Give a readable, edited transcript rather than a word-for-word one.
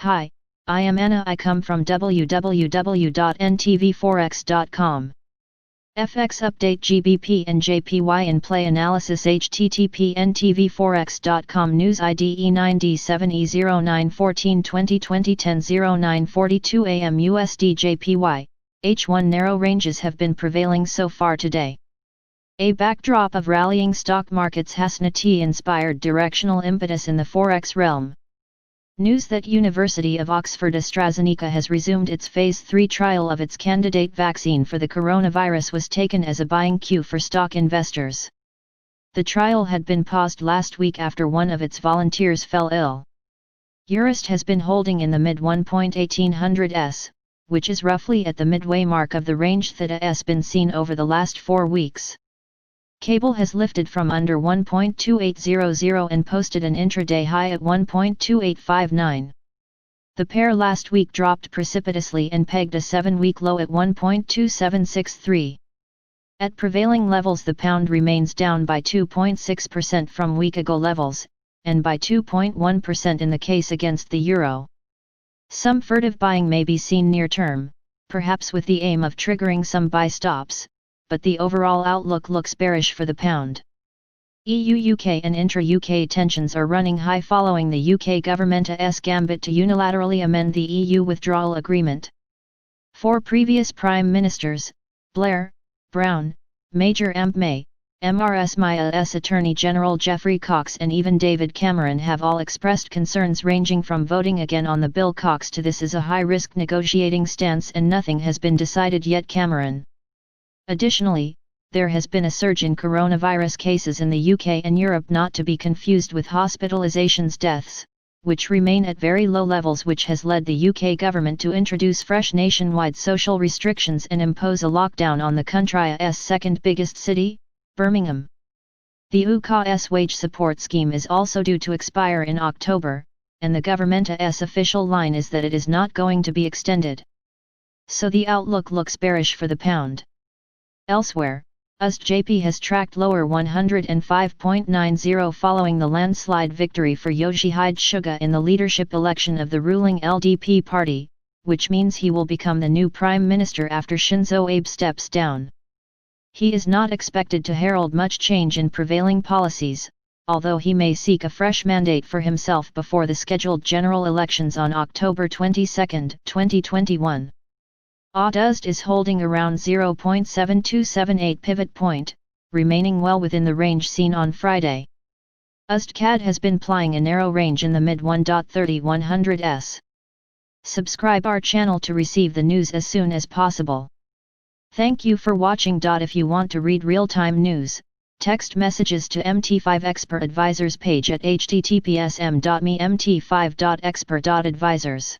Hi, I am Anna. I come from www.ntvforex.com. FX update GBP and JPY in play analysis http ntvforex.com news ID E97E0914 2020 10:09:42 AM USD JPY, H1 narrow ranges have been prevailing so far today. A backdrop of rallying stock markets has not inspired directional impetus in the Forex realm. News that University of Oxford AstraZeneca has resumed its Phase 3 trial of its candidate vaccine for the coronavirus was taken as a buying cue for stock investors. The trial had been paused last week after one of its volunteers fell ill. Eurist has been holding in the mid-1.1800s, which is roughly at the midway mark of the range that has been seen over the last 4 weeks. Cable has lifted from under 1.2800 and posted an intraday high at 1.2859. The pair last week dropped precipitously and pegged a 7-week low at 1.2763. At prevailing levels, the pound remains down by 2.6% from week-ago levels, and by 2.1% in the case against the euro. Some furtive buying may be seen near term, perhaps with the aim of triggering some buy stops, but the overall outlook looks bearish for the pound. EU-UK and intra-UK tensions are running high following the UK government's gambit to unilaterally amend the EU withdrawal agreement. 4 previous Prime Ministers, Blair, Brown, Major May, Mrs May's Attorney General Geoffrey Cox and even David Cameron have all expressed concerns ranging from voting again on the bill. Cox to this is a high-risk negotiating stance and nothing has been decided yet. Cameron. Additionally, there has been a surge in coronavirus cases in the UK and Europe, not to be confused with hospitalizations. Deaths, which remain at very low levels, which has led the UK government to introduce fresh nationwide social restrictions and impose a lockdown on the country's second biggest city, Birmingham. The UK's wage support scheme is also due to expire in October, and the government's official line is that it is not going to be extended. So the outlook looks bearish for the pound. Elsewhere, USD-JP has tracked lower 105.90 following the landslide victory for Yoshihide Suga in the leadership election of the ruling LDP party, which means he will become the new prime minister after Shinzo Abe steps down. He is not expected to herald much change in prevailing policies, although he may seek a fresh mandate for himself before the scheduled general elections on October 22, 2021. AUD-USD is holding around 0.7278 pivot point, remaining well within the range seen on Friday. USD-CAD has been plying a narrow range in the mid-1.3100s. Subscribe our channel to receive the news as soon as possible. Thank you for watching. If you want to read real-time news, text messages to MT5 Expert Advisors page at https://mt5.expert.advisors.